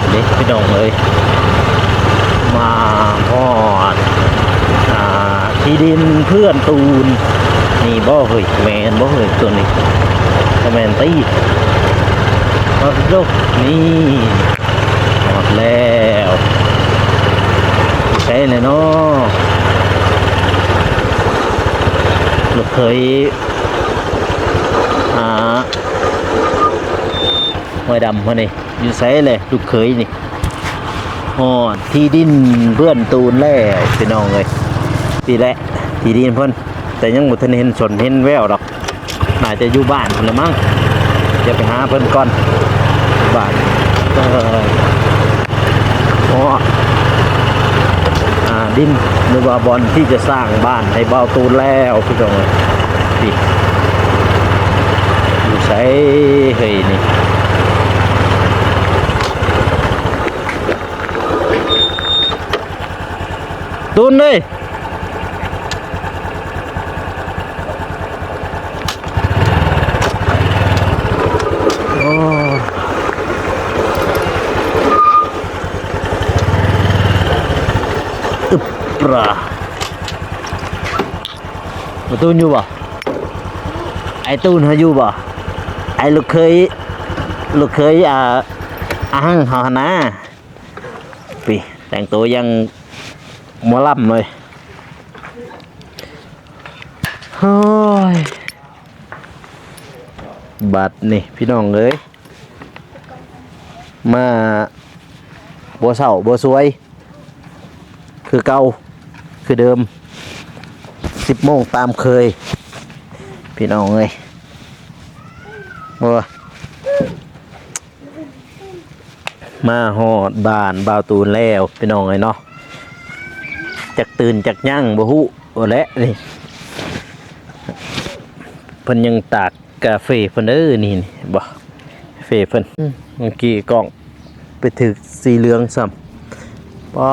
ดเล็กพี่น้องเลยมาฮอดที่ดินเพื่อนตูนนี่บ่เฮ้ยแมนบ่เฮ้ยตัวนี้แมนตีมาดูนี่หมดแล้วใช่เลยเนาะลูกเคยห้วยดำมานี่อยู่ใส่เลยลูกเคยนี่ที่ดินเพื่อนตูนแล่พี่น้องเลยปีแรกที่ดินเพื่อนแต่ยังบ่ทันเห็นชนเห็นแววหรอกน่าจะอยู่บ้านคนละมั้งจะไปหาเพิ่นก่อนบ้านดินหรือว่าบอลที่จะสร้างบ้านให้เบาตูนแล้วพี่น้องเลยพี่อยู่ใส่เฮ้ยนี่ตูนเลยปลาตูนอยู่บ่ไอ้ตูนเขาอยู่บ่ไอ้ลูกเคยหั่งเขานะปีแต่งตัวยังหมอลำเลยโอ้ยบัดนี่พี่น้องเอ้ยมาบัวเสาบัวสวยคือเก่าคือเดิม10 โมงตามเคยพี่น้องเอ้ยบัวมาหอดบ้านบ่าวตูนแล้วพี่น้องเอ้ยเนาะจักตื่นจักยั่งบ่ฮู้และนี่เพิ่นยังตากกาแฟเพิ่นนี่บ่กาแฟเพิ่นเมื่อกี้กล้องไปถึกสีเหลืองซ้ำป้า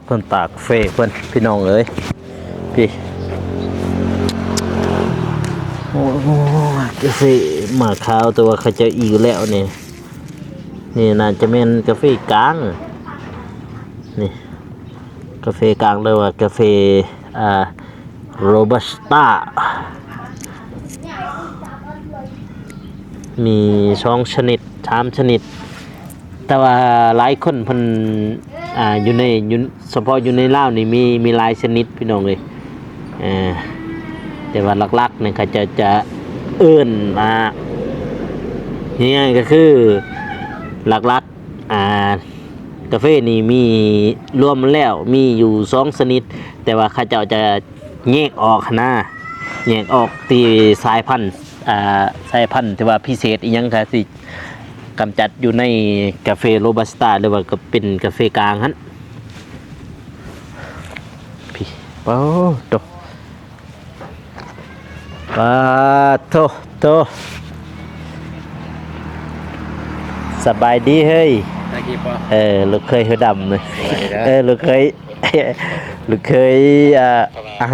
เพิ่นตากเฟเพิ่นพี่น้องเอ้ยพี่โอ้กาแฟหมาขาวตัวเขาจะอีกแล้วนี่น่าจะเป็นกาแฟกลางนี่กาแฟกลางเลยว่ากาแฟโรบัสต้ามี2 ชนิด3 ชนิดแต่ว่าหลายคนเพิ่นอยู่เฉพาะอยู่ในลาวนี่มีหลายชนิดพี่น้องเลยแต่ว่าหลักๆเนี่ยเขาจะเอิ้นมาง่ายๆก็คือหลักๆกาแฟนี่มีรวมแล้วมีอยู่2 ชนิดแต่ว่าเขาจะแยกออกนะแยกออกที่สายพันธุ์ที่ว่าพิเศษอีหยังก็สิกำจัดอยู่ในกาแฟโรบัสต้าหรือว่าก็เป็นกาแฟกลางหั่นพี่โอ้โตปาโตสบายดีเฮ้ยลูกเคยหัวดำเลยลูกเคย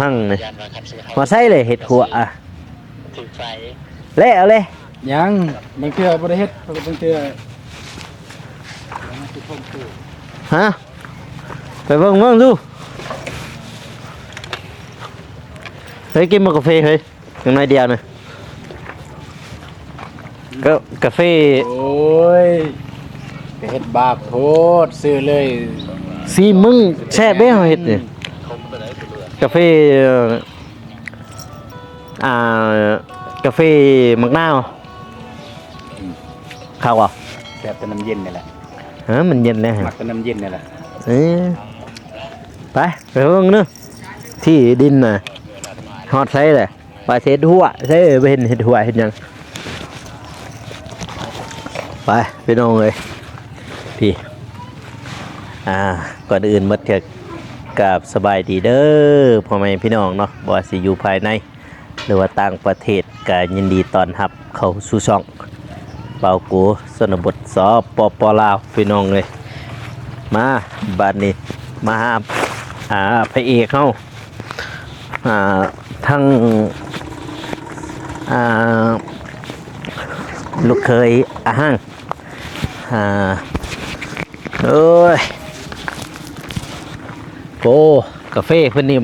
หั่งเลยมาใส่เลยเห็ดหัวเละเอาเลยยังบางเทื่อบริเฮ็ดบางเทื่อฮะไปเบิ่งดูเฮ้ยกินมากาแฟเฮ้ยอย่างน้อยเดียวนะก็กาแฟโอ้ยเฮ็ดบาปโทษซื้อเลยซีมึงแช่เบ้เฮ็ดเนี่ยกาแฟกาแฟมักนาวข้าวอ่ะแบบแต่น้ำเย็นนี่แหละมันเย็นเลยหมักแต่น้ำเย็นนี่แหละไปเบิ่งนึที่ดินน่ะฮอดใส่เลยปลาเฮ็ดหัวใส่ไปเห็นเฮ็ดหัวเฮ็ดหยังไปพี่น้องเอ้ยพี่ก่อนอื่นหมดก็กราบสบายดีเด้อพ่อแม่พี่น้องเนาะบ่ว่าสิอยู่ภายในหรือว่าต่างประเทศก็ยินดีต้อนรับเข้าสู่ช่องเบากูสนบทสปปลาวพี่น้องเลยมาบัดนี้มาหาพระเอกเฮาทั้งลูกเคยหั่ง เอ้ยโอ้กาแฟเพิ่นนี่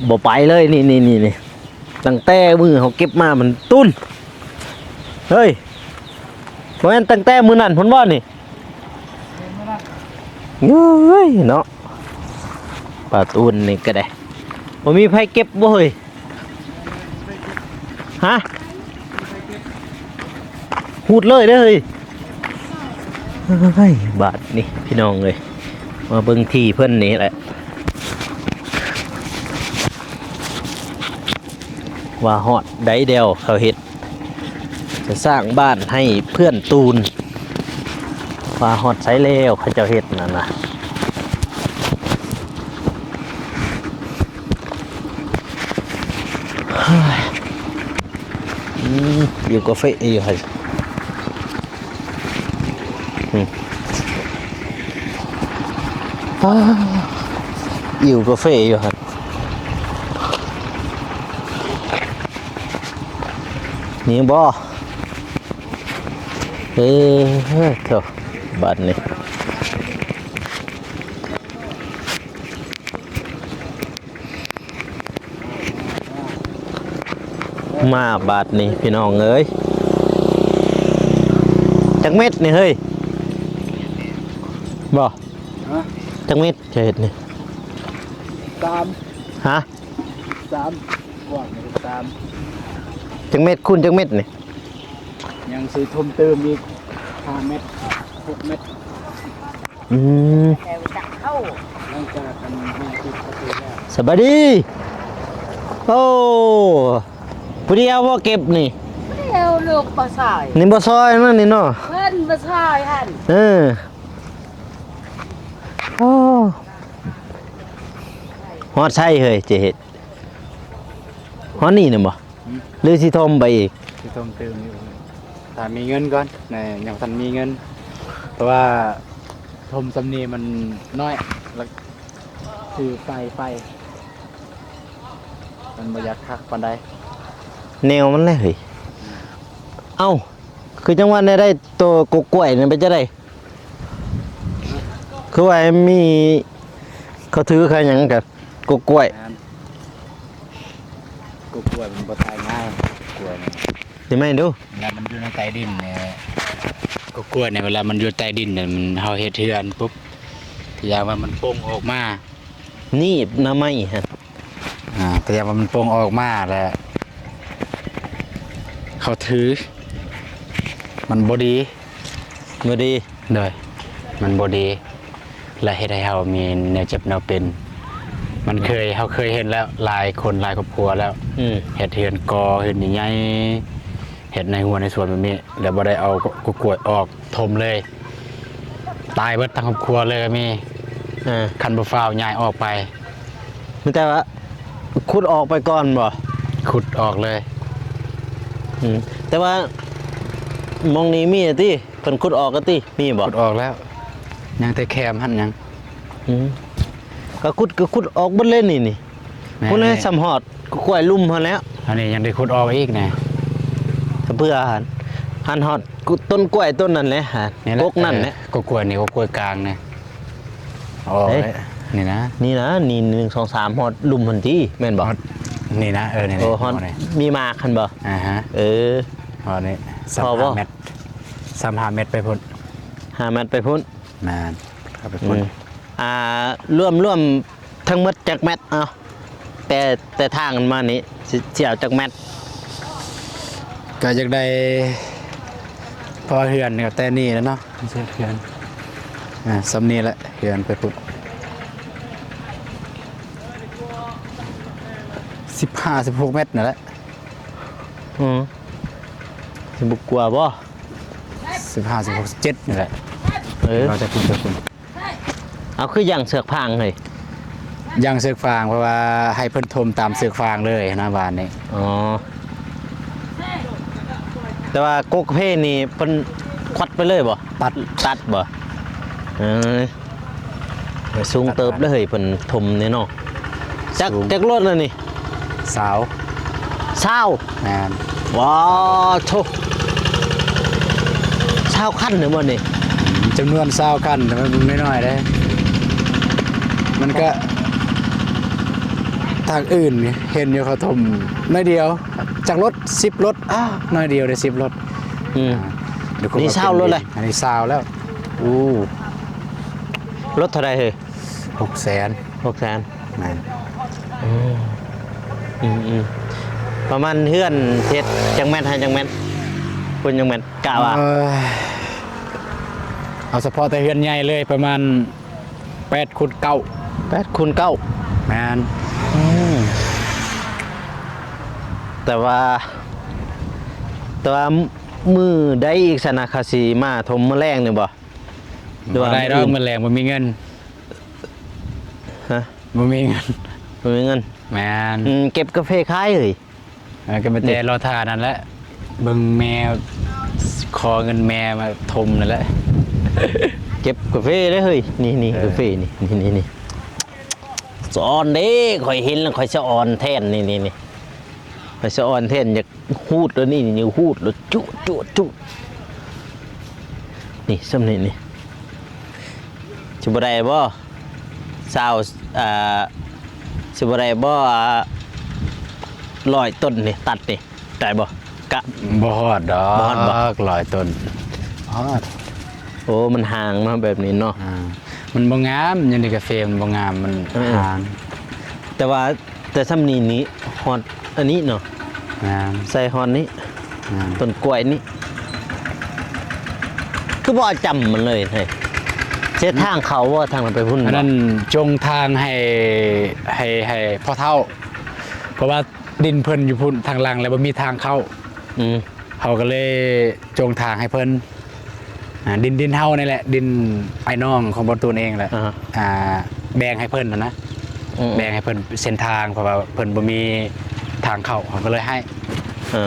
บ่ไปเลยนี่ตั้งแต่มือเขาเก็บมามันตุ้นเฮ้ยเพราะงั้นตั้งแต่มือนั่นพ้นบ่นี่เฮ้ยเนาะปลาตุ้นนี่ก็ได้บ่มีไผเก็บบ่เฮ้ยฮะหูดเลยเด้อเฮ้ยเฮ้ยบาดนี่พี่น้องเลยมาเบิ่งที่เพิ่นนี่แหละว่าฮอดได้เดียวเขาเฮ็ดจะสร้างบ้านให้เพื่อนตูนว่าฮอดไสแล้วเขาเจ้าเฮ็ดนั่นน่ะเฮ้ยอยู่กาแฟอยู่หั่นอยู่กาแฟอยู่หั่นนี่บ่เถอะบัดนี้มาบาดนี้พี่น้องเอ้ยจักเม็ดนี่เฮ้ยบ่ ฮะ จักเม็ดจะเห็ดนี่ 3 ฮะ ว่าไม่ได้3 จักเม็ดคุณจักเม็ดนี่ ยังซื้อทมเติมอีก5 เม็ด6 เม็ด อืม หลังจากกัน50นาทีแล้ว สบายดีโอ้ผู้เดียวบ่เก็บนี่ เร็วลูกปลาสาย นี่บ่ซอยนั่นนี่เนาะ เพิ่นปลาสายหัน โอ้ฮอดใช่เฮ้ยจะเห็ดฮอดนี่น่ะบ่หรือสิทมไปอีก ซื้อทมเติมอยู่ถ้ามีเงินก่อนนี่ยังทันมีเงินเพราะว่าทมสำนีมันน้อยแล้วคือไฟมันบ่อยากคักปานใด แนวมันเลยเฮ้ยเอ้าคือจังหวะได้ตัวกกล้วยนี่ไปจะได้คือว่ามีเขาถือใครหยังกับกกล้วย กูกล้วยมันบ่ตายง่ายกล้วยเนี่ย สิแม่นดู เวลามันอยู่ในใต้ดินเนี่ยกูกล้วยเนี่ยเวลามันอยู่ใต้ดินเนี่ยมันเฮาเฮ็ดเฮือนปุ๊บพยายามว่ามันโป่งออกมา นี่น้ำไม้ฮะ พยายามว่ามันโป่งออกมาแล้วเขาถือมันบ่ดี บ่ดี เด้อมันบ่ดีและเฮ็ดให้เฮามีแนวเจ็บแนวเป็นมันเฮาเคยเห็นแล้วหลายคนหลายครอบครัวแล้ว เฮ็ดเฮือนกอเฮ็ดใหญ่ๆเฮ็ดในหัวในสวนแบบนี้แล้วบ่ได้เอากล้วยออกทมเลยตายเบิดทั้งครอบครัวเลยก็มีคันบ่ฟ้าวย้ายออกไป มันแต่ว่าขุดออกไปก่อนบ่ ขุดออกเลย แต่ว่ามองนี้มีติเพิ่นขุดออกก็ติมีบ่ ขุดออกแล้วยังแต่แคมหั่นยัง ก็ขุดออกเบิดเลยนี่พุ่นเลยสำฮอดกล้วยลุ่มหั่นแล้ว อันนี้ยังได้ขุดออกอีกนะ เพื่ออาหารหันฮอดต้นกล้วยต้นนั้นแหละฮะกกนั่นแหละ กกล้วยนี่กกล้วยกลางนะออกเลยนี่นะ นี่นะนี่1 2 3ฮอดลุ่มหั่นติแม่นบ่ นี่นะนี่ โอ้ฮอดมีมากหั่นบ่ ฮะ ฮอดนี่ พอบ่ 35 เมตร35 เมตรไปพุ่น 5 เมตรไปพุ่น นานเข้าไปพุ่น ร่วมทั้งหมดจักแมตรเอาแต่ทางมันมานี้สิเอาจักแมตร ก็อยากได้พอเฮือนกับแต่นี่แล้วเนาะเฮือนสำนีแหละเฮือนไปพุ่น15-16 เมตรนั่นแหละ สิบุกกลัวบ่ 15-16 17นี่แหละเราจะพุ่นไปพุ่น เอาคืออย่างเสือกพางเลย ย่างเสือกฟางเพราะว่าให้เพิ่นทมตามเสือกฟางเลยนะบ้านนี้ อ๋อแต่ว่ากกเพนี่เพิ่นควัดไปเลยบ่ตัดบ่สูงเติบเลยเพิ่นถมนี่เนาะจักรถแล้วนี่ สาว เช้า แม่น ว้าวโธ่เช้าคันเด้อบ่นี่ จำนวน20คันแต่มันน้อยๆเด้มันก็ทางอื่นนี่เห็นอยู่เขาถมน้อยเดียวจากรถ10รถน้อยเดียวได้10รถ เดี๋ยวคุณ นี่ ม เช่ารถเลย อันนี้เช่าแล้ว อู้รถเท่าไรเฮ้ย 600,000 600,000 แม่น ประมาณเฮือนเฮ็ดจังแม่นให้จังแม่นคุณจังแม่นกะว่า เอาเฉพาะแต่เฮือนใหญ่เลยประมาณ8 คูณ 9 8 คูณ 9 แม่น แต่ว่ามือได้อีกสนาคาสีมาทมแมลงนี่บ่ บ่ได้ดอกมันแรงบ่มีเงิน ฮะ บ่มีเงิน บ่มีเงิน แม่น เก็บกาแฟขายเอ้ย ก็ไปแต่รอทานั่นแหละเบิ่งแม่ขอเงินแม่มาทมนั่นแหละ เก็บกาแฟเลยเฮ้ยนี่กาแฟนี่สอนเด้ข่อยเห็นแล้วข่อยสะออนแทนนี่ข่อยสะออนแทนอยากฮูดแล้วนี่ฮูดแล้วจุนี่ซ้ำนี่สิบ่ได้บ่สาวสิบ่ได้บ่100ต้นนี่ตัดนี่ได้บ่กะ บ่ฮอดดอ บ่ฮอดบ่ ก100 ต้นฮอด โอ้มันห่างมาแบบนี้เนาะ มันบ่งามอยู่ในกาแฟมันบ่งามมันห่าง แต่ซ้ำนี้ฮอดอันนี้เนาะ งาม ใส่ฮอนนี้ งาม ต้นกล้วยนี่คือบ่จำมันเลยเฮ้ยเส้นทางเขาว่าทางมันไปพุ่น อันนั้นจงทางให้พ่อเฒ่า เพราะว่าดินเพิ่นอยู่พุ่นทางหลังแล้วบ่มีทางเข้า เขาก็เลยจงทางให้เพิ่นดินเฮานี่แหละ ดินไอ้น้องของบนตูนเองแหละแบ่งให้เพิ่นนะแบ่งให้เพิ่นเส้นทางเพราะว่าเพิ่นบ่มีทางเข้าเขาก็เลยให้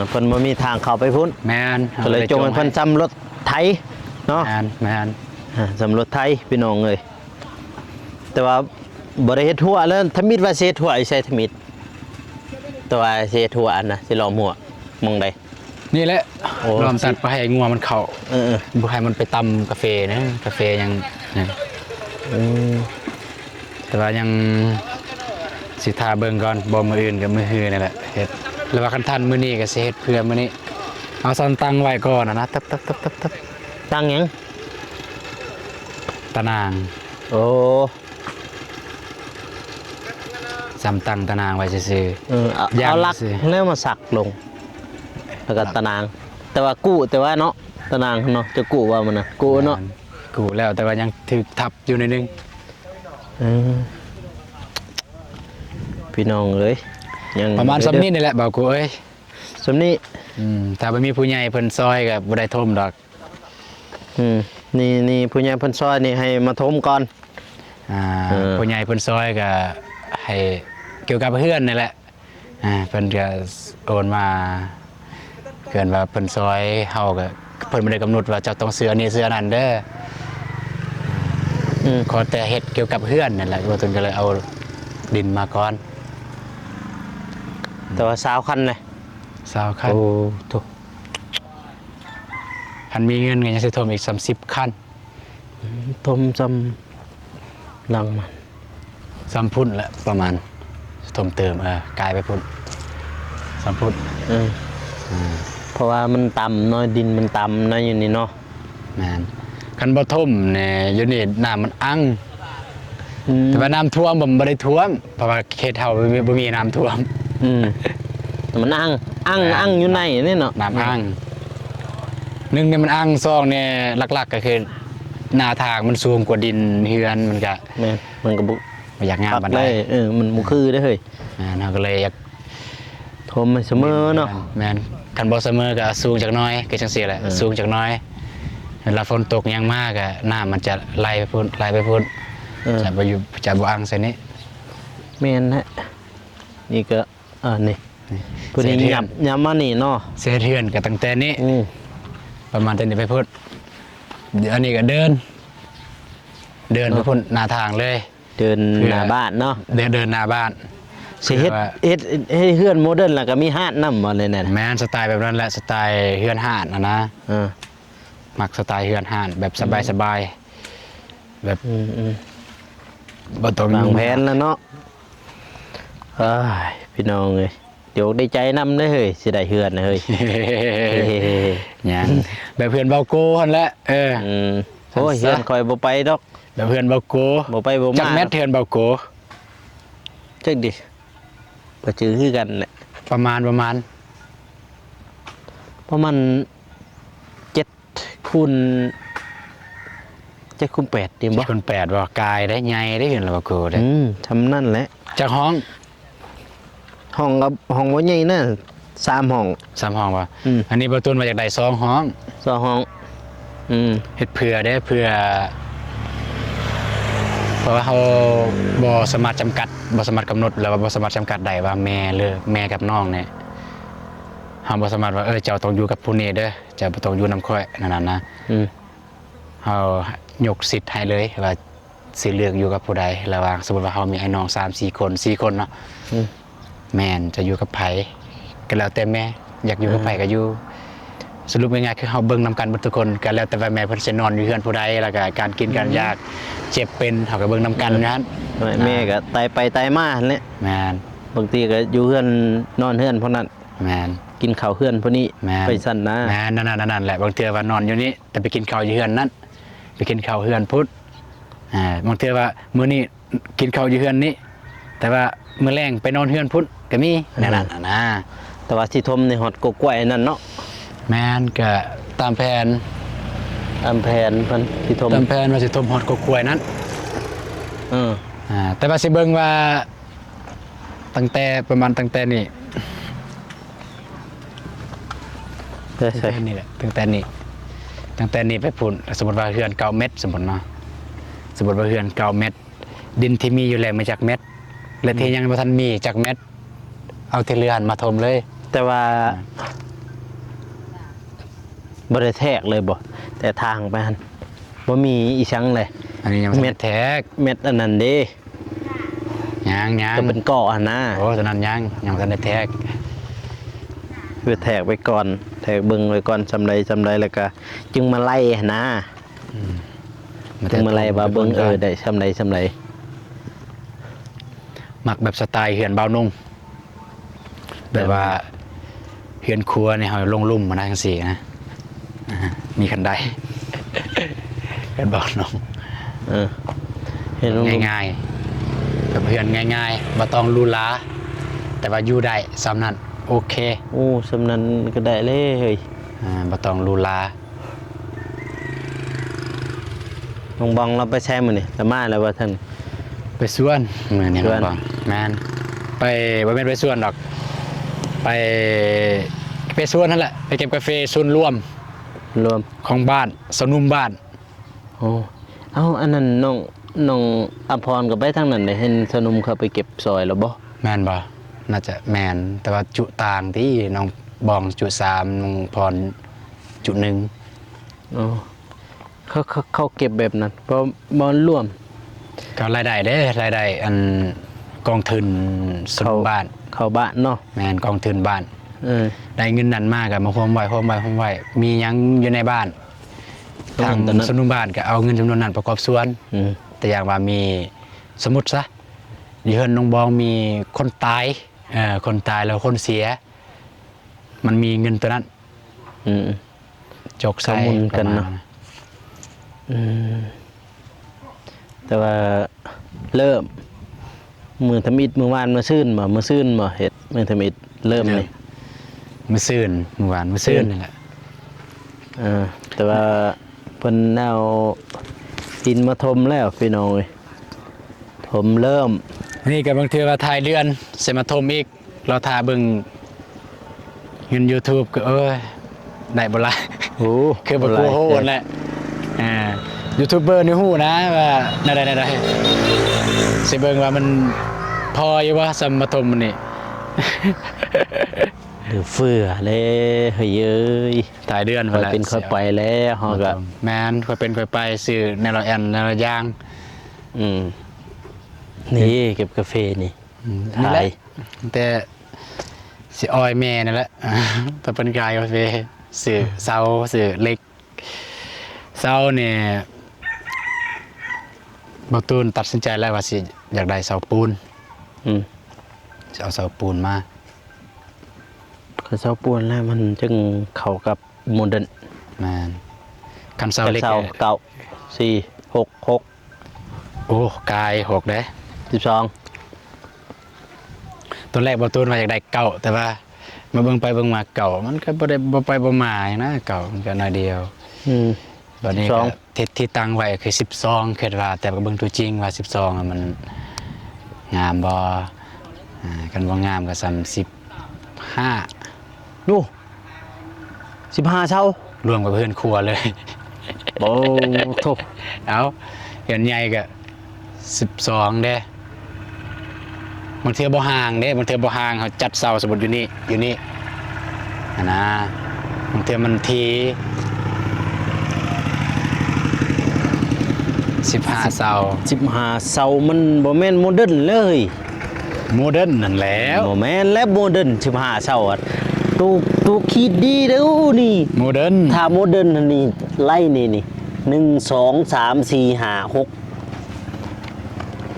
เพิ่นบ่มีทางเข้าไปพุ่น แม่น ก็เลยจงให้เพิ่นซ้ำรถไถเนาะ แม่น ซ้ำรถไถพี่น้องเอ้ยแต่ว่าบ่ได้เฮ็ดทั่วแล้วทมิดว่าสิเฮ็ดทั่วอีใส่ทมิดแต่ว่าสิเฮ็ดทั่วอันน่ะสิล้อมหัวมองใด นี่แหละ โอ้ รวมตัดไปให้งัวมันเข้า บ่ให้มันไปตำกาแฟนะกาแฟยังแต่ว่ายังสิทาเบิ่งก่อนบ่มื้ออื่นกับมื้อฮื้อนี่แหละเฮ็ดแล้วว่าคันทันมื้อนี้ก็สิเฮ็ดเพื่อมื้อนี้เอาซันตั้งไว้ก่อนนะตับ ตั้งหยัง ตะนาง โอ้ จำตั้งตะนางไว้ซื่อ เอาลักแล้วมาสักลงแล้วก็ตะนาง แต่ว่าเนาะตะนางเนาะจะกู้ว่ามันน่ะกู้เนาะ กูแล้วแต่ว่ายังถูกทับอยู่นิดนึง พี่น้องเอ้ยยัง ประมาณซ้ำนี้นี่แหละบ่าวกูเอ้ย สำนี้ ถ้าบ่มีผู้ใหญ่เพิ่นซอยก็บ่ได้ท่มดอก นี่ผู้ใหญ่เพิ่นซอยนี่ให้มาทมก่อน ผู้ใหญ่เพิ่นซอยก็ให้เกี่ยวกับเพื่อนนี่แหละเพิ่นก็โอนมาเกินว่าเพิ่นซอยเฮาก็เพิ่นบ่ได้กำหนดว่าเจ้าต้องซื้ออันนี้ซื้ออันนั้นเด้อขอแต่เฮ็ดเกี่ยวกับเพื่อนนั่นแหละว่าเพิ่นก็เลยเอาดินมาก่อน แต่ว่า20คันเลย 20คัน โอ้โถ คันมีเงินก็ยังสิท่วมอีก30คัน ทมซ้ำหลังมัน ซ้ำพุ่นแหละประมาณท่วมเติมกลายไปพุ่นซ้ำพุ่น เพราะว่ามันต่ำเนาะดินมันต่ำเนาะอยู่นี่เนาะ แม่นคันบ่ท่วมเนี่ยอยู่นี่น้ำมันอั้งแต่ว่าน้ำท่วมบ่ได้ท่วมเพราะว่าเขตเฮาบ่มีน้ำท่วม แต่มันอั้งอยู่ในนี่เนาะ น้ำอั้งหนึ่งเนี่ยมันอั้งซองเนี่ยหลักๆก็คือหน้าทางมันสูงกว่าดินเฮือนมันก็ แม่นมันก็บ่ บ่อยากงามปานใด มันบ่คือเด้อเฮ้ย เฮาก็เลยอยาก ทมให้เสมอเนาะ แม่นคันบ่เสมอก็สูงจักหน้อยก็จังซี่แหละสูงจักหน้อยเวลาฝนตกยังมากก็น้ำมันจะไหลไปพุ่นจะบ่อั้งใส่นี้ แม่นฮะนี่ก็นี่ผู้นี้ยับมานี่เนาะ เสียเทือนก็ตั้งแต่นี้ประมาณแต่นี้ไปพุ่นเดี๋ยวอันนี้ก็เดินไปพุ่นหน้าทางเลย เดินหน้าบ้านเนาะ เดินหน้าบ้าน สิเฮ็ดให้เฮือนโมเดิร์นแล้วก็มีหาดนำบ่เลยนั่น แม่นสไตล์แบบนั้นแหละสไตล์เฮือนห่านนะมักสไตล์เฮือนห่านแบบสบาย แบบ อืม บ่ต้อง วางแผนแล้วเนาะเอ้ยพี่น้องเอ้ยเดี๋ยวได้ใจนำได้อเฮ้ยสิได้เฮือนนะเฮ้ย ยังแบบเพื่อนเบาโกหั่นแหละโอ้ยเฮือนคอยบ่ไปดอก แบบเพื่อนเบาโก บ่ไปบ่ จัก มา แมทเทือนเบาโก จักดิก็จื้อคือกันแหละ ประมาณประมาณ7คูณ8ดีบ่ คนแปดว่ากายได้ไงได้เห็นแล้วเบาโกได้ ทำนั่นแหละ จากห้อง ห้องกับห้องบ่ใหญ่นะ3ห้อง 3ห้องว่ะ อืม อันนี้ประตูมาจากใด2ห้อง 2ห้องเฮ็ดเพื่อได้เพื่อเพราะว่าเขาบ่สามารถจำกัดบ่สามารถกำหนดแล้วว่าบ่สามารถจำกัดได้ว่าแม่หรือแม่กับน้องเนี่ยเฮาบ่สามารถว่าเจ้าต้องอยู่กับผู้นี้เด้อเจ้าบ่ต้องอยู่นำค่อยนั่นน่ะนะ เฮายกสิทธิ์ให้เลยว่าสิเลือกอยู่กับผู้ใดระหว่างสมมุติว่าเฮามีไอ้น้อง3-4คน4คนเนาะแม่นจะอยู่กับไผก็แล้วแต่แม่อยากอยู่กับไผก็อยู่สรุปง่ายๆคือเฮาเบิ่งนำกันเบิดทุกคนก็แล้วแต่ว่าแม่เพิ่นสินอนอยู่เฮือนผู้ใดแล้วก็การกินการยากเจ็บเป็นเฮาก็เบิ่งนำกันนั้น แม่ก็ตายไปตายมาหั่นแหละ แม่น บางทีก็อยู่เฮือนนอนเฮือนพวกนั้น แม่น กินข้าวเฮือนพวกนี้ แม่น ไปสั่นนะ แม่นนั่นแหละบางเทื่อว่านอนอยู่นี่แต่ไปกินข้าวอยู่เฮือนนั้นไปกินข้าวเฮือนพุทธบางเทื่อว่ามื้อนี้กินข้าวอยู่เฮือนนี้แต่ว่ามื้อแลงไปนอนเฮือนพุทธก็มีนั่นน่ะนะ แต่ว่าสิทมในฮอดกกล้วยนั่นเนาะ แม่นก็ตามแผน อำแพนเพิ่นสิทม ตามแผนว่าสิทมฮอดกกล้วยนั้น เออ แต่ว่าสิเบิ่งว่าตั้งแต่นี่ ได้ใช่ ตั้งแต่นี่แหละตั้งแต่นี่ไปพุ่นสมมุติว่าเฮือน9เมตรสมมุติเนาะสมมุติว่าเฮือน9เมตรดินที่มีอยู่แล้วมาจากเม็ดและที่ยังบ่ทันมีจากเม็ดเอาที่เรือนมาถมเลย แต่ว่าบ่ได้แทกเลยบ่แต่ทางไปหั่นบ่มีอีสังเลย อันนี้ยังบ่ทันได้แทก เม็ดอันนั้นเด้ ยัง ก็เป็นก่อหั่นนะ โอ้ตอนนั้นยังบ่ทันได้แทก เพื่อแทกไว้ก่อนแทกเบิ่งไว้ก่อนจำใดแล้วก็จึงมาไล่หั่นนะจึงมาไล่ว่าเบิ่งได้จำใด มักแบบสไตล์เฮือนเบานุ่งแบบว่าเฮือนครัวเนี่ยเฮาลงลุ่มมาได้จังซี่นะมีคันได เฮือนเบานุ่ง เห็นลง ง่ายๆแบบเฮือนง่ายๆบ่ต้องหรูหราแต่ว่าอยู่ได้ซ้ำนั้นโอเค โอ้สำนั้นก็ได้เลยเฮ้ย บ่ต้องหรูหรา น้องบองเราไปแช่มื้อนี่ละมาแล้วว่าท่าน ไปสวนมื้อนี้ สวน บ่แม่นไปบ่แม่นไปสวนดอกไปสวนนั่นแหละไปเก็บกาแฟส่วนรวม รวม ของบ้านสนุมบ้าน โอ้เอ้าอันนั้นน้องอภรก็ไปทางนั้นได้เห็นสนุมเขาไปเก็บซอยแล้วบ่ แม่นบ่น่าจะแม่นแต่ว่าจุต่างที่น้องบองจุ3น้องพรจุ1 อ๋อเขาเก็บแบบนั้นบ่รวม ก็รายได้เด้รายได้อันกองทุนสนุมบ้าน เข้าบ้านเนาะ แม่นกองทุนบ้าน ได้เงินนั้นมากอะมาโฮมไว้มีหยังอยู่ในบ้านทางสนุนบ้านก็เอาเงินจำนวนนั้นประกอบส่วนแต่อย่างว่ามีสมมุติซะอยู่เฮือนน้องบองมีคนตายคนตายแล้วคนเสีย มันมีเงินตัวนั้นจกใส่ ข้อมูลกันเนาะแต่ว่าเริ่มมือทำอิฐมือวานมาซื่นบ่เฮ็ดมือทำอิฐเริ่มเลย มื้อซื่นเมื่อวานมื้อซื่นนี่แหละ แต่ว่าเพิ่นเอาดินมาถมแล้วพี่น้องเอ้ยถมเริ่ม นี่ก็บางเทื่อว่าถ่ายเดือนสิมาทมอีกเราถ่าเบิ่งเงิน YouTube ก็ได้บ่ล่ะ โอ้ คือบ่กูโหดแหละยูทูบเบอร์นี่ฮู้นะว่าได้สิเบิ่งว่ามันพออยู่บ่สมมาทมมันนี่ เหลือเฟือเลยเฮ้ยเอ้ย ถ่ายเดือน ค่อยเป็นค่อยไปแล้วเฮาก็ แม่นค่อยเป็นค่อยไปซื้อแนวละแอนแนวละอย่าง นี่เก็บกาแฟนี่ นี่แห ถ่า ละ ย แต่สิออยแม่นั่นแหละ ถ้าเป็นกายกาแฟซื้อเซาซื้อเล็กเซาเนี่ย บ่ตูนตัดสินใจแล้วว่าสิอยากได้เสาปูน อืม จะเอาเสาปูนมา เขาเสาปูนแล้วมันจึงเข้ากับโมเดิร์น แม่นคันเสาเล็ก เสา เนี่ย เก่าสี่หกหก โอ้กาย6เด้ 12 ตอนแรกบ่ตูนว่าอยากได้เก่าแต่ว่ามาเบิ่งไปเบิ่งมาเก่ามันก็บ่ได้บ่ไปบ่มาอย่างนะเก่ามันก็น้อยเดียว อืม บัดนี้ก็ที่ตั้งไว้คือ12คิดว่าแต่ก็เบิ่งตัวจริงว่า12อะมันงามบ่กันบ่งามก็ซ้ำ15 นู่15เช้าร วมกับเพื่อนครัวเลย โอ้โถ เอาเห็นใหญ่ก็12เด้บางเทื่อบ่ห่างเด้บางเทื่อบ่ห่างเขาจัดเสาสมมุติอยู่นี่อันนะบางเทื่อมันที15เสา 15เสามันบ่แม่นโมเดิร์นเลย โมเดิร์นนั่นแหล้ว บ่แม่นและโมเดิร์น15เสาอ่ะตูคิดดีเด้อนี่ โมเดิร์น ถ้าโมเดิร์นอันนี่ไล่นี่1 2 3 4 5 6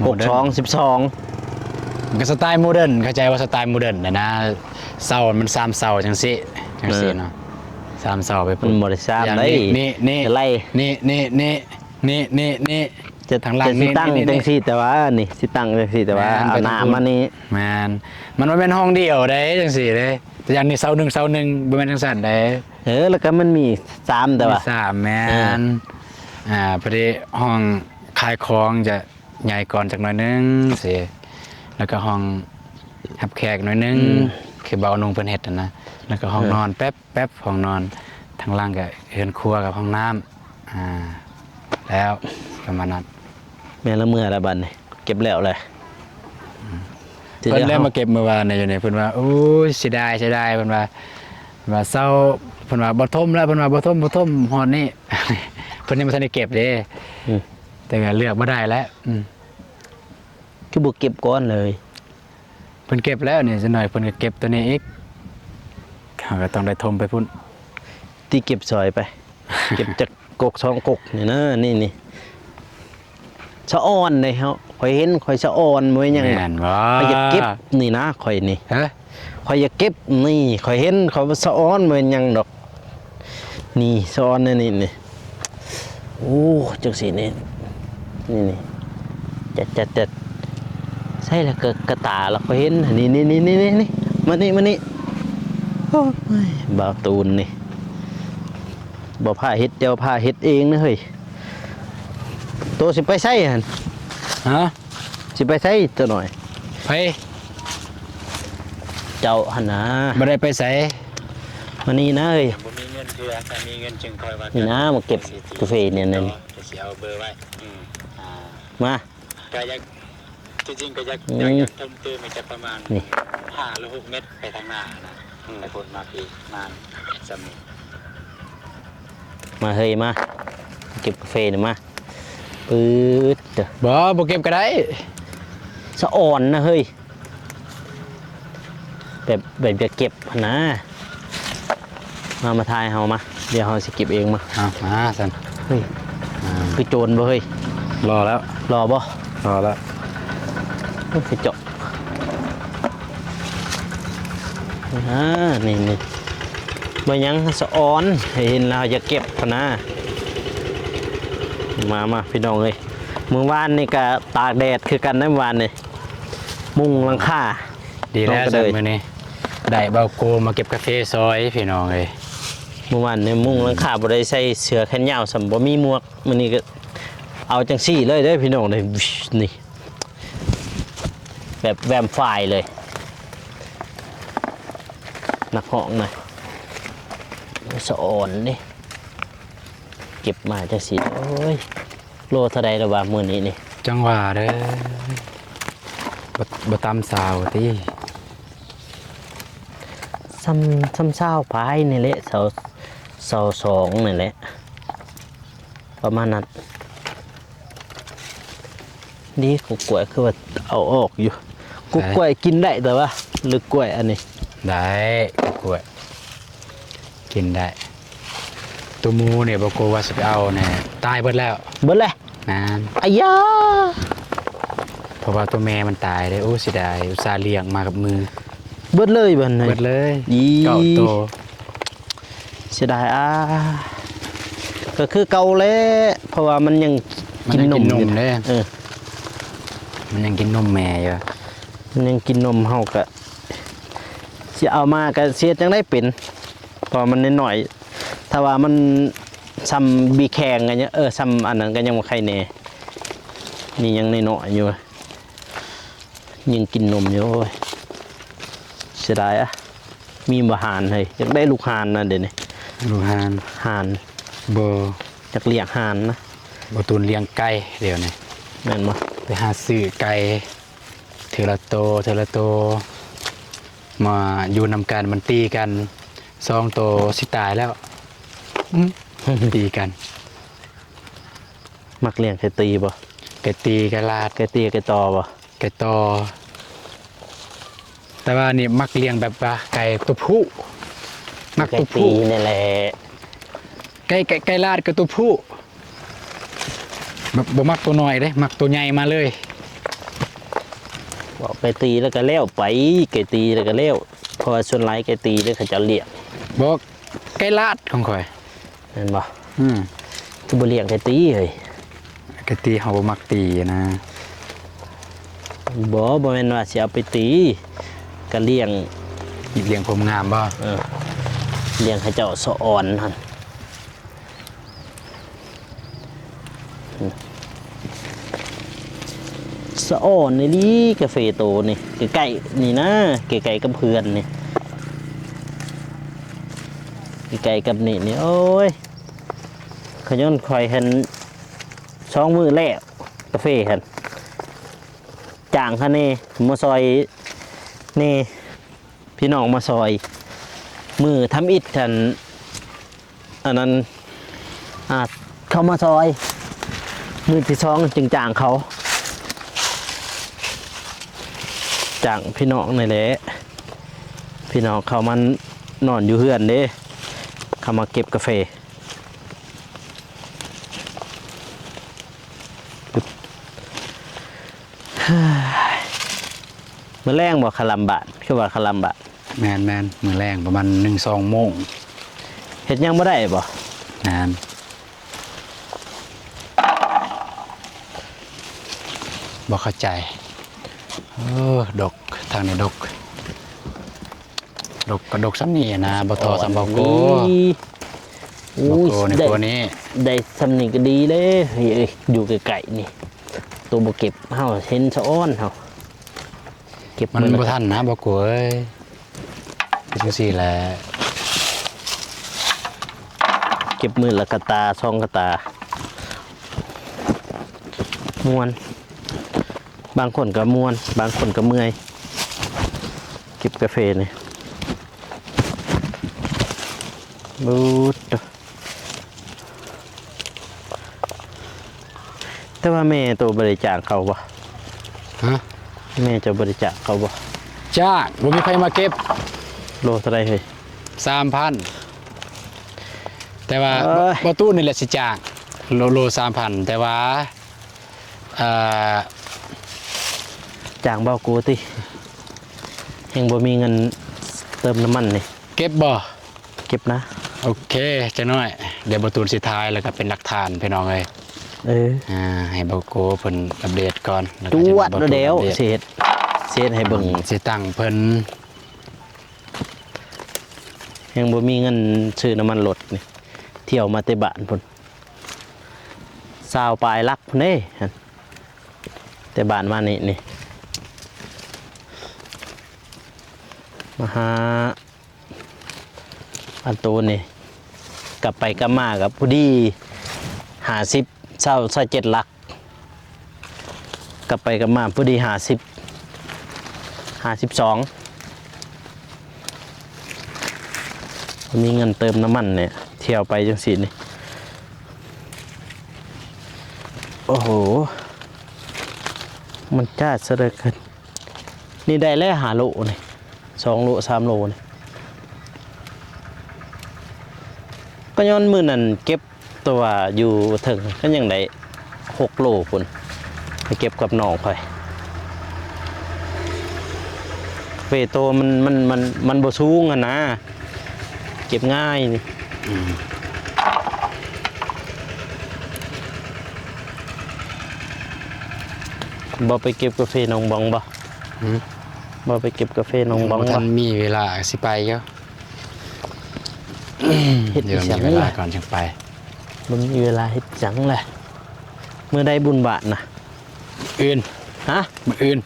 6 2 12 มันก็สไตล์โมเดิร์นเข้าใจว่าสไตล์โมเดิร์นนะเสามัน3เสาจังซี่เนาะ3เสาไป มันบ่ได้ซ้ำได้ นี่ จะไล่ นี่ จะ ทางล่าง สิตั้ง นี่ จังซี่แต่ว่านี่สิตั้งจังซี่แต่ว่า แม่น เอา ไป หน้า ทาง มานี่ แมนมันบ่แม่นห้องเดียวเด้จังซี่เด้แต่อย่างนี้เสาหนึ่งบ่แม่นจังซั่นเด้ แล้วก็มันมี3แต่ว่า มี3แม่นพอดีห้องขายของจะใหญ่ก่อนจักหน่อยนึงสิแล้วก็ห้องรับแขกหน่อยนึงคือเบานุ่งเพิ่นเฮ็ดนั่นนะแล้วก็ห้องนอนแป๊บห้องนอนทางล่างก็เรือนครัวกับห้องน้ำแล้วประมาณนั้น แม่ละเมื่อละบัดนี่เก็บแล้วเลย เพิ่นเลยมาเก็บเมื่อวานเนี่ยอยู่นี่เพิ่นว่าโอ้ยเสียดายเพิ่นว่าเศร้าเพิ่นว่าบ่ทมแล้วเพิ่นว่าบ่ทมฮอดนี่ เพิ่นยังบ่ทันได้เก็บเด้แต่ก็เลือกบ่ได้แล้วคือบ่เก็บก้อนเลย เพิ่นเก็บแล้วนี่สักหน่อยเพิ่นก็เก็บตัวนี้อีกเขาก็ต้องได้ทมไปพุ่น ที่เก็บซอยไป เก็บจากกก2กกนี่นะนี่สะอ่อนเลยเฮาข่อยเห็นข่อยสะอ่อนบ่ยัง แม่นบ่ ข่อยอยากเก็บนี่นะข่อยนี่ ฮะ ข่อยอยากเก็บนี่ข่อยเห็นข่อยว่าสะอ่อนบ่ยังดอกนี่สะอ่อนนี่โอ้จังซี่นี่จัดใช่แล้วก็กระตาแล้วข่อยเห็นนี่มานี่โอ้ยบ่าวตูนนี่บ่ผ้าเฮ็ดเจ้าผ้าเฮ็ดเองนะเฮ้ยโตสิไปไสหั่น ฮะ สิไปไสตัวหน่อย ไป เจ้าหั่นนะ บ่ได้ไปไส มานี่นะเฮ้ย บ่มีเงินคือถ้ามีเงินจึงค่อยว่า นี่นะมาเก็บกาแฟเนี่ยนั่น จะสิเอาเบอร์ไว้มา ก็อยากจริงๆก็อยากทำตื้อมันจะประมาณ นี่ 5 หรือ 6 เมตรไปทางหน้านะไปพุ่นมาพี่มาสำนี้ มาเฮ้ยมาเก็บกาแฟนี่มาปื๊ดเด้อ บ่เก็บก็ได้ สะอ่อนนะเฮ้ยแบบจะเก็บหั่นนะมาทายเฮามาเดี๋ยวเฮาสิเก็บเองมา มาซั่น เฮ้ยคือโจรบ่เฮ้ย รอแล้ว รอบ่ รอแล้ว สิเจาะนี่บ่ยังสะอ่อนให้เห็นแล้วจะเก็บหั่นนะมาพี่น้องเอ้ยมื้อวานนี่ก็ตากแดดคือกันนะเมื่อวานนี่มุงหลังคา ดีแล้ว น้องก็ ซั่น เลย มื้อนี้ได้เบาโกมาเก็บกาแฟซอยพี่น้องเอ้ย เมื่อวานเนี่ยมุ่งหลังคาบ่ได้ใส่เสื้อแขนยาวสำบ่มีหมวกมื้อนี้ก็เอาจังซี่เลยเด้อพี่น้องเด้อนี่แบบแวมไฟร์เลยนักห้องหน่อยสะอ่อนนี่เก็บมาจังซี่โอ้ยโลเท่าใดแล้วว่ามื้อนี้นี่ จังหวะเด้อบ่ตามสาวติ ซ้ำเช้าพายนี่แหละเสาสองนี่แหละประมาณนั้นนี่กุกล้วยคือว่าเอาออกอยู่กุกล้วยกินได้แต่ว่าหรือกล้วยอันนี้ ได้กล้วยกินได้ตัวหมูเนี่ยบ่โกว่าสิไปเอาเนี่ยตายเบิดแล้ว เบิดเลย นาน อายา เพราะว่าตัวแม่มันตายเลยโอ้เสียดายอุตส่าห์เลี้ยงมากับมือ เบิดเลยบัดนี้ เบิดเลย อี เก่าโต เสียดายก็คือเก่าแล้วเพราะว่ามันยัง มัน กิน ยัง น กิ ม นน อยู่ มเลย เออ มันยังกินนมแม่อยู่ มันยังกินนมเฮาก็สิเอามาก็เสียจังได้เป็นเพราะมันน้อยๆถ้าว่ามันซ้ำบีแข็งกันเนี่ยซ้ำอันนั้นก็ยังบ่ใครแน่นี่ยังน้อยๆอยู่ยังกินนมอยู่โอ้ยเสียดายมีบ่หานเฮ้ยอยากได้ลูกหานนะเดี๋ยวนี้ ลูกหาน หาน บ่ อยากเลี้ยงหานนะ บ่ตูนเลี้ยงไก่เดี๋ยวนี้ แม่นบ่ ไปหาซื้อไก่เทอละโตเทอละโตมาอยู่นำกันมันตีกัน2 โตสิตายแล้วตีกัน มักเลี้ยงไก่ตีบ่ ไก่ตีไก่ลาด ไก่ตีไก่ตอบ่ ไก่ตอแต่ว่านี่มักเลี้ยงแบบว่าไก่ตัวผู้มัก ไก่ ตัว ตี ผู้ นี่แหละ ไก่ลาดกับตัวผู้แบบบ่มักตัวน้อยเด้มักตัวใหญ่มาเลย บอกไก่ตีแล้วก็แล้วไปไก่ตีแล้วก็แล้วเพราะว่าส่วนหลายไก่ตีแล้วเขาจะเลี้ยง บอกไก่ลาดของข่อย แม่นบ่ อืม คือบ่เลี้ยงไก่ตีเฮ้ย ไก่ตีเฮาบ่มักตีนะ บ่แม่นว่าสิเอาไปตีก็เลี้ยง เลี้ยงผมงามบ่ เลี้ยงให้เจ้าสะอ่อนหั่นสะอ่อนนี่ลิกาแฟโตนี่ใกล้ๆนี่นะใกล้ๆกับเพื่อนนี่ใกล้ๆกับนี่โอ้ยขย้อนคอยเห็น2 มื้อแล้วกาแฟหั่นจางค่ะนี่มาซอยนี่พี่น้องมาซอยมือทำอิฐท่านอันนั้นเข้ามาซอยมือที่2จึงจางเขาจางพี่น้องนี่แหละพี่น้องเขามันนอนอยู่เฮือนเด้เขามาเก็บกาแฟเมื่อแรงบอกคาลัมบะคือว่าคาลัมบะ แม่นมื้อแรงประมาณ 1-2 โมง เห็ดยังไม่ได้บ่ นานบ่เข้าใจดกทางนี้ดกก็ดกซ้ำนี่นะบ่ทอซ้ำบ่โก อู้ บ่โกใน ได้ ตัวนี้ ได้สำนีก็ดีเลยเฮ้ยอยู่ไกลๆนี่ตัวบ่เก็บเฮาเห็นสะอ้อนเฮาเก็บ มัน อ บ่ทันนะบ่โกเอ้ยเป็นจังซี่แหละ เก็บมือละกะตาช่องกะตาม่วนบางคนก็ม่วนบางคนก็เมื่อยเก็บกาแฟนี่บูดแต่ว่าแม่ตัวบริจาคเขาบ่ ฮะ แม่จะบริจาคเขาบ่ จ้าบ่มีใครมาเก็บ โลเท่าไรเฮ้ย 3,000 แต่ว่า เอ้ย บ่ตู้นี่แหละสิจ้างโล 3,000 แต่ว่าอ่า จางเบากูติยังบ่มีเงินเติมน้ำมันนี่ เก็บบ่ เก็บนะ โอเคจังน้อยเดี๋ยวบ่ตูนสิทายแล้วก็เป็นหลักฐานพี่น้องเอ้ย ให้บ่โกเพิ่นอัปเดตก่อนแล้ว จ ก็จะ วด บ่ตูน แล้ว อัปดต เศษให้เบิ่ง สิตั้งเพิ่น ยังบ่มีเงินซื้อน้ำมันรถนี่เที่ยวมาแต่บ้านพุ่นสาวปลายลักพุ่นเด้หั่นแต่บ้านมานี่มาหาอันโตนี่กลับไปกลับมากับผู้ดี27 ลักกลับไปกลับมาผู้ดี52มีเงินเติมน้ำมันเนี่ยเที่ยวไปจังสินี่โอ้โหมันจ้าซะเหลือเกินนี่ได้แล้ว5 โลนี่2 โล 3 โลนี่ก็ย้อนมือนั่นเก็บตัวอยู่ถึงก็ยังได้ 6 โลพุ่นไปเก็บกับน้องค่อยเวโตมันบ่สูงอ่ะนะเก็บง่ายนี่บ่ไปเก็บกาแฟน้องบองบ่บ่ไปเก็บกาแฟน้องบอง บ่ บ่ ทันมีเวลาสิไปเยอะ เฮ็ด เดี๋ยว จั มี ง เว เล ลาย ก่อนจึงไป บ่มีเวลาเฮ็ดจังแหละมื้อใดบุญบาทน่ะ อื่น ฮะ มื้ออื่น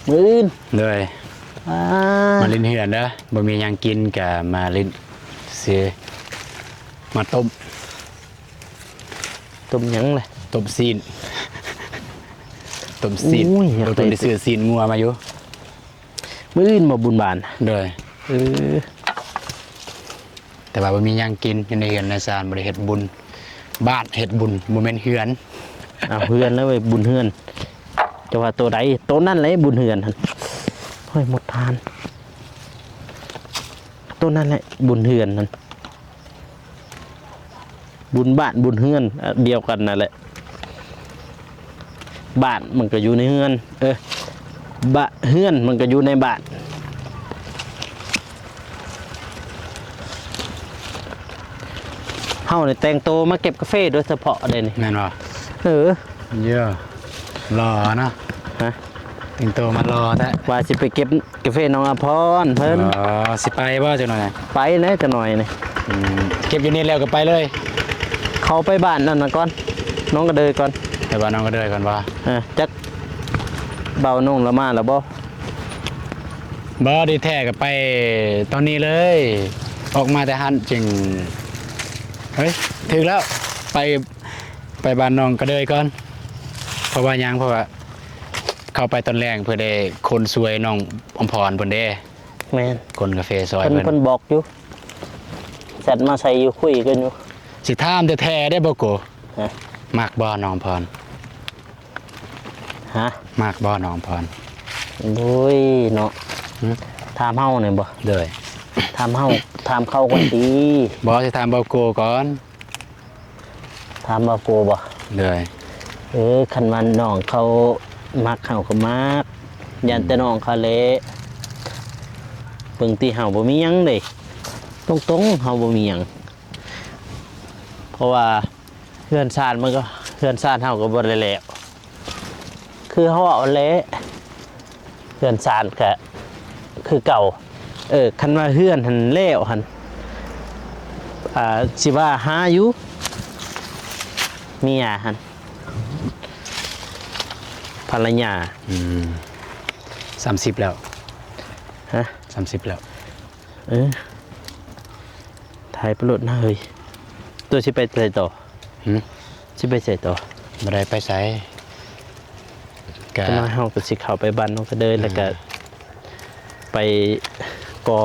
มื้ออื่น เลย อ่า มาลิ้นเหือนเด้อบ่มีหยังกินก็มาลิ้นซื้อมาต้ม ต้มหยังแหละ ต้มซีนต้มซีน อุ้ยอยาก เราต้อง ได้ ได้ซื้อซีนงัวมาอยู่ มื้ออื่นบ่บุญบาท เลย เออ แต่ว่าบ่มีหยังกินอยู่ในเหือนในศาลบ่ได้เฮ็ดบุญบ้านเฮ็ดบุญบ่แม่นเหือน เอาเฮือนแล้วเว้ยบุญเฮือนจะว่าตัวใดตัวนั่นแหละบุญเฮือนหั่นเฮ้ยหมดทานตัวนั่นแหละบุญเฮือนนั่นบุญบ้านบุญเฮือนอันเดียวกันนั่นแหละบ้านมันก็อยู่ในเฮือนบ้านเฮือนมันก็อยู่ในบ้านเฮาเนี่ยแต่งตัวมาเก็บกาแฟโดยเฉพาะเลยนี่ แม่นบ่ เออ เยอะรอเนาะ ฮะ แต่งตัวมารอแท้ ว่าสิไปเก็บกาแฟน้องอภรเพิ่น อ๋อสิไปบ่จังหน่อย ไปนะจะหน่อยนี่ เก็บอยู่นี่แล้วก็ไปเลย เขาไปบ้านนั่นนะก่อนน้องก็เดินก่อน ไปบ้านน้องก็เด้อก่อนว่า จักเบานุ่งละมาแล้วบ่ บ่ได้แท้ก็ไปตอนนี้เลย ออกมาแต่หันจึงเฮ้ยถึงแล้วไปบ้านน้องก็เด้อก่อนเพราะว่าเข้าไปตอนแรกเพื่อได้คนสวยน้องอมพรเพิ่นเด้ แม่น คนกาแฟซอย เพิ่น เพิ่น เพิ่นบอกอยู่แซดมาใส่อยู่คุยกันอยู่ สิถามแท้ๆได้บ่โก ฮะ มักบ่น้องพร ฮะ มักบ่น้องพร โอ้ยเนาะ หือ ถามเฮานี่บ่ เด้อ ถามเฮาถามเขาก่อนดี บ่สิถามบ่โกก่อน ถามว่าโกบ่ เด้อ คันว่าน้องเขามักเฮาก็มักยันแต่น้องเขาเละเบิ่งที่เฮาบ่มีหยังเด้ตรงๆเฮาบ่มีหยังเพราะว่าเฮือนซ่านมันก็เฮือนซ่านเฮาก็บ่ได้แล้วคือเฮาเอาเละเฮือนซ่านก็คือเก่าคันว่าเฮือนหั่นแล้วหั่นสิว่าหาอยู่เมียหั่นภรรยา 30แล้ว ฮะ 30แล้ว ถ่ายประโลดหน้าเฮ้ยตัวสิไปใส่ต่อ หึ สิไปใส่ต่อ บ่ได้ไปไสก็ ก็มาเฮาก็สิเข้าไปบ้านน้องก็เดินแล้วก็ไปกอ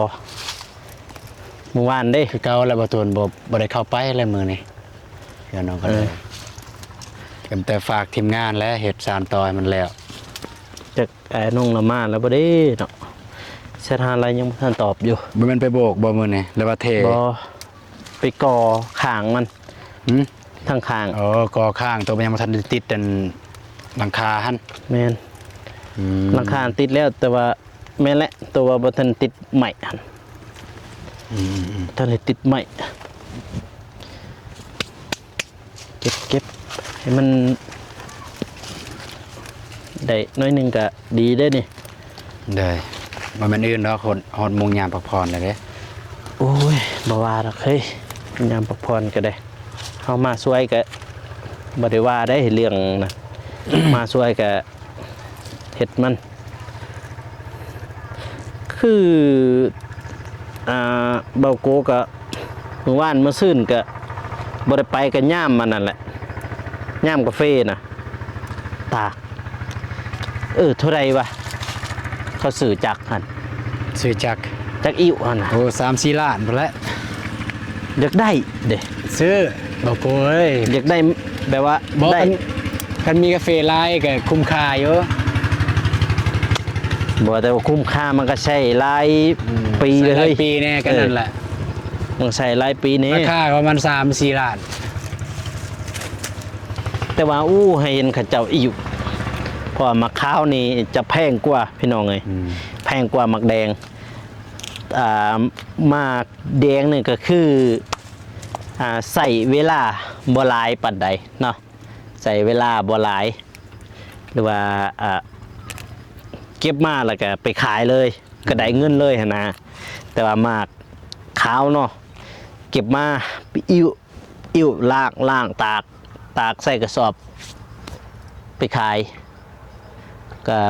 เมื่อวานเด้ คือเก่าแล้วบ่ตูนบ่ได้เข้าไปแล้วมื้อนี้เดี๋ยวน้องก็เลยแต่ฝากทีมงานและเฮ็ดสารต่อให้มันแล้ว จากน้องละมาแล้วบ่ได้เนาะสถานอะไรยังบ่ทันตอบอยู่ บ่แม่นไปโบกบ่มื้อนี้แล้วว่าเท บ่ไปกอข้างมัน หึ ทางข้าง อ๋อกอข้างตัวมันยังบ่ทันได้ติดอันหลังคาหั่น แม่นหลังคาติดแล้วแต่ว่าแม่นแหละตัวว่าบ่ทันติดใหม่หั่นทันได้ติดใหม่เก็บให้มันได้น้อยหนึงก็ดีเด้อนี่ เด้อบ่แม่นอื่นดอกฮอดมุงยามพักผ่อนเลยเด้ โอ้ยบ่ว่าดอกเฮ้ยยามพักผ่อนก็ได้เฮามาช่วยก็บ่ได้ว่าได้เรื่องนะ มาช่วยก็เฮ็ดมัน คือเบาโกก็เมื่อวานเมื่อซื่นก็บ่ได้ไปกันย่ามมันนั่นแหละย่ามกาแฟน่ะตากเท่าไรวะเขาสื่อจักหั่น ซื้อจัก จักอิ่วหั่นน่ะ โอ้3-4 ล้านพุ่นแหละ อยากได้เด้ ซื้อบ่โกเอ้ย อยากได้แบบว่า บ่ ได้ คันมีกาแฟลายก็คุ้มค่าอยู่ บ่แต่ว่าคุ้มค่ามันก็ใช้หลายปีเลย หลายปีแน่ก็นั่นแหละ มันใช้หลายปีนี้ ราคาประมาณ3-4 ล้าน แต่ว่าให้เห็นเขาเจ้าอิ่วเพราะว่ามะขาวนี่จะแพงกว่าพี่น้องเอ้ยแพงกว่ามักแดงมากแดงนี่ก็คือใส่เวลาบ่หลายปานใดเนาะใส่เวลาบ่หลายหรือว่าเก็บมาแล้วก็ไปขายเลยก็ได้เงินเลยหั่นนะแต่ว่ามากขาวเนาะเก็บมาอิ่วล่างตากใส่กระสอบไปขายก็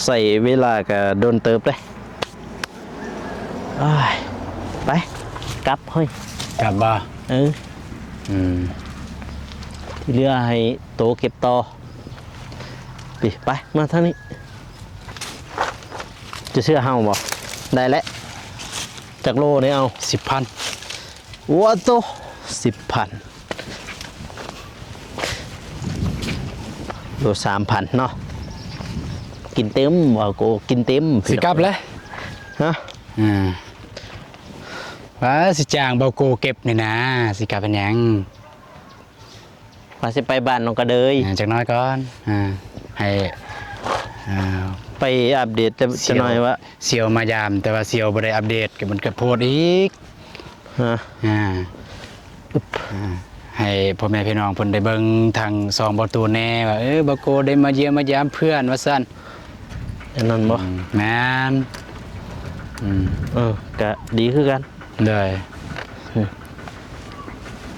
ใส่เวลาก็โดนเติบเลยไปกลับเฮ้ย กลับบ่ ที่เหลือให้โตเก็บต่อไปมาทางนี้จะเชื่อเฮาบ่ได้แล้วจากโลนี่เอา 10,000 วัวโต10,000โล3,000เนาะกินเต็มว่าโกกินเต็ม สิกลับแล้ว ฮะ ว่าสิจ้างเบาโกเก็บนี่นะสิกลับเป็นหยัง ว่าสิไปบ้านน้องกระเดย จักหน้อยก่อนให้ไปอัปเดตจะหน่อยว่า เซียวมายามแต่ว่าเซียวบ่ได้อัปเดตก็มันก็โพดอีก ฮะ ให้พ่อแม่พี่น้องเพิ่นได้เบิ่งทางซองบ่ตูนแน่ว่าบ่โกได้มาเยี่ยมมายามเพื่อนว่าซั่น อันนั้นบ่ แม่นก็ดีคือกัน เลย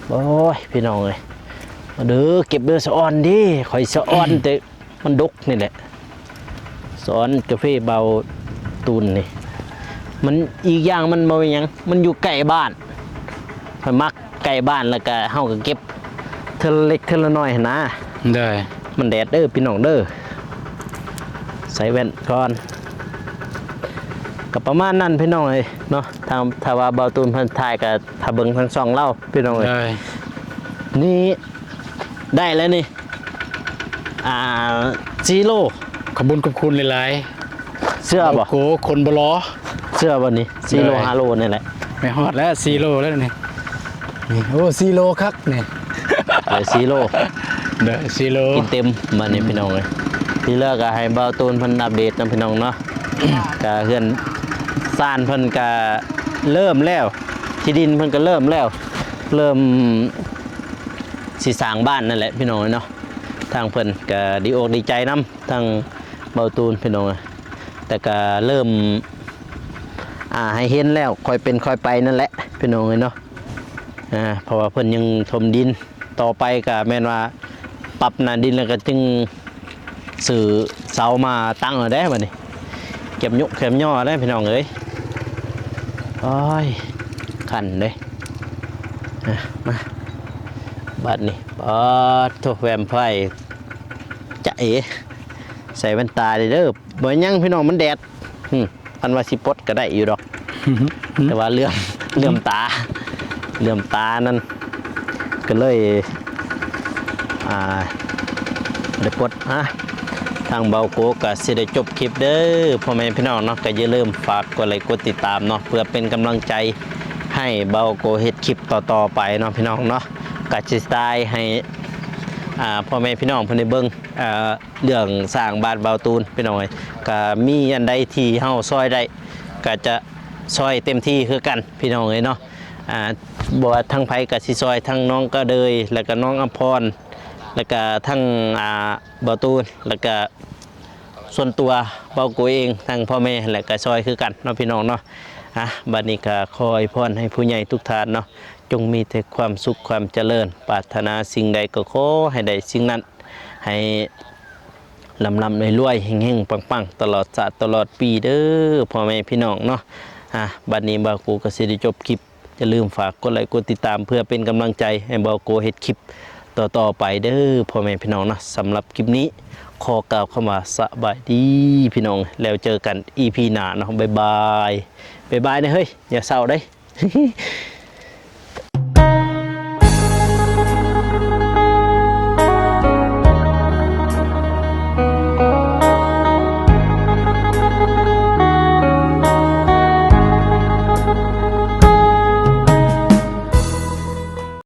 โอ้ยพี่น้องเอ้ยมาเด้อเก็บเด้อสะออนดิข่อยสะออนแต่มันดกนี่แหละสอนกาแฟเบาตูนนี่มันอีกอย่างมันบ่เป็นหยังมันอยู่ใกล้บ้านข่อยมักใกล้บ้านแล้วก็เฮาก็เก็บเทอละเล็กเทอละน้อยหั่นนะ เลย มันแดดเด้อพี่น้องเด้อใส่แว่นก่อนก็ประมาณนั้นพี่น้องเอ้ยเนาะถ้าว่าเบาตูนเพิ่นถ่ายก็ถ้าเบิ่งทั้งสองเล่าพี่น้องเอ้ย เลย นี่ได้แล้วนี่ซีโร่ ขอบคุณขอบคุณหลาย เสื้อ ๆ บ่ โกคนบ่รอ เสื้อบ่นี่ซีโร่ฮาโลนี่แหละ ไม่ฮอดแล้ว4โลแล้วนี่โอ้4โลคักนี่ ซีโร่ เด้อ4โล กินเต็มมานี่พี่น้องเลยที่เลิกก็ให้เบาตูนเพิ่นอัปเดตนะพี่น้องเนาะ ก็เฮือนซ่านเพิ่นก็เริ่มแล้วที่ดินเพิ่นก็เริ่มแล้วเริ่มสิสร้างบ้านนั่นแหละพี่น้องเนาะทางเพิ่นก็ดีอกดีใจนำทางเบาตูนพี่น้องแต่ก็เริ่มให้เห็นแล้วค่อยเป็นค่อยไปนั่นแหละพี่น้องเนาะเพราะว่าเพิ่นยังถมดินต่อไปก็แม่นว่าปรับหน้าดินแล้วก็จึงสื่อเสามาตั้งเอาได้บัดนี้เก็บยุกเข็มย่อได้พี่น้องเอ้ยโอ้ยขันเลยมาบัดนี้โทษแวมไฟจะเอ๋ใส่แว่นตาเด้อบ่ยังพี่น้องมันแดดอันว่าสิปดก็ได้อยู่ดอก แต่ว่าเลื่อมตานั่นก็เลยได้ปดทางเบาโกก็สิได้จบคลิปเด้อพ่อแม่พี่น้องเนาะก็อย่าลืมฝากกดไลค์กดติดตามเนาะเพื่อเป็นกำลังใจให้เบาโกเฮ็ดคลิปต่อไปเนาะพี่น้องเนาะก็สิได้ให้พ่อแม่พี่น้องเพิ่นได้เบิ่งเรื่องสร้างบ้านเบาตูนพี่น้องก็มีอันใดที่เฮาซอยได้ก็จะซอยเต็มที่คือกันพี่น้องเนาะบ่ว่าทั้งไผก็สิซอยทั้งน้องก็เดยแล้วก็น้องอภรณ์แล้วก็ทั้งเบาตูนแล้วก็ส่วนตัวเบาโกเองทั้งพ่อแม่และก็ซอยคือกันเนาะพี่น้องเนาะบัดนี้ก็ขออวยพรให้ผู้ใหญ่ทุกท่านเนาะจงมีแต่ความสุขความเจริญปรารถนาสิ่งใดก็ขอให้ได้สิ่งนั้นให้ลำรวยๆเฮงๆปังๆตลอดชาติตลอดปีเด้อพ่อแม่พี่น้องเนาะบัดนี้บ่าวโกก็สิได้จบคลิปอย่าลืมฝากกดไลค์กดติดตามเพื่อเป็นกำลังใจให้บ่าวโกเฮ็ดคลิปต่อไปเด้อพ่อแม่พี่น้องนะสำหรับคลิปนี้ขอกล่าวคำว่าสบายดีพี่น้องแล้วเจอกัน EP หน้าเนาะบ๊ายบายนะเฮ้ยอย่าเศร้าเด้